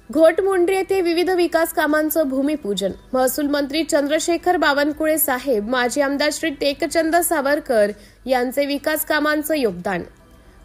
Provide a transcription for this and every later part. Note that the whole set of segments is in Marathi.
घोटमुंड्री येथे विविध विकास कामांचं भूमिपूजन। महसूल मंत्री चंद्रशेखर बावनकुळे साहेब, माजी आमदार श्री टेकचंद सावरकर यांचे विकास कामांचं योगदान।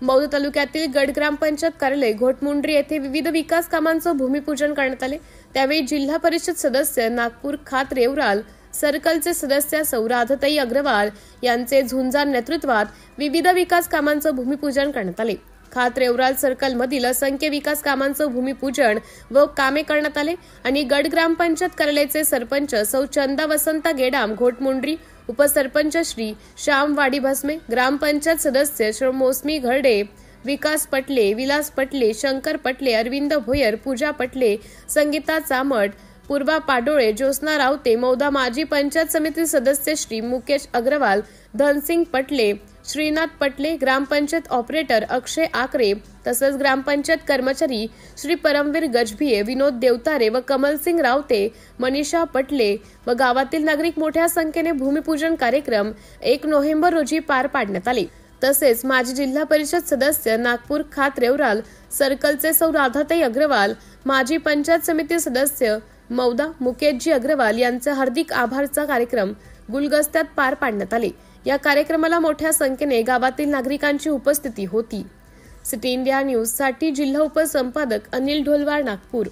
मौद तालुक्यातील गड ग्रामपंचायत कार्यालय घोटमुंड्री येथे विविध विकास कामांचं भूमिपूजन करण्यात आले। त्यावेळी जिल्हा परिषद सदस्य नागपूर खात रेवराल सर्कलचे सदस्य सौराधताई अग्रवाल यांचे झुंजार नेतृत्वात विविध विकास कामांचं भूमिपूजन करण्यात आले। खात रेवराल सर्कल मधील असंख्य विकास कामांचं भूमिपूजन व कामे करण्यात आले आणि गड ग्रामपंचायत कार्यालयाचे सरपंच सौ चंदा वसंत गेडाम घोटमुंड्री, उपसरपंच श्री श्याम वाडी भस्मे, ग्रामपंचायत सदस्य श्री मोसमी घरडे, विकास पटले, विलास पटले, शंकर पटले, अरविंद भोयर, पूजा पटले, संगीता चामट, पूर्वा पाडोळे, ज्योत्स्ना रावते, मौदा माजी पंचायत समिती सदस्य श्री मुकेश अग्रवाल, धनसिंग पटले, श्रीनाथ पटले, ग्रामपंचायत ऑपरेटर अक्षय आकरे तसंच ग्रामपंचायत कर्मचारी श्री परमवीर गजभिये, विनोद देवतारे व कमलसिंग रावते, मनीषा पटले व गावातील नागरिक मोठ्या संख्येने भूमिपूजन कार्यक्रम 1 नोव्हेंबर रोजी पार पाडण्यात आले। तसेच माजी जिल्हा परिषद सदस्य नागपूर खात रेवराल सर्कलचे सौ राधाताई अग्रवाल, माजी पंचायत समिती सदस्य मौदा मुकेशजी अग्रवाल यांचा हार्दिक आभारचा कार्यक्रम गुलगस्त्यात पार पाडण्यात आले। या कार्यक्रमाला मोठ्या संख्येने गावातील नागरिकांची उपस्थिती होती। सिटी इंडिया न्यूज साठी जिल्हा उपसंपादक अनिल ढोलवार, नागपूर।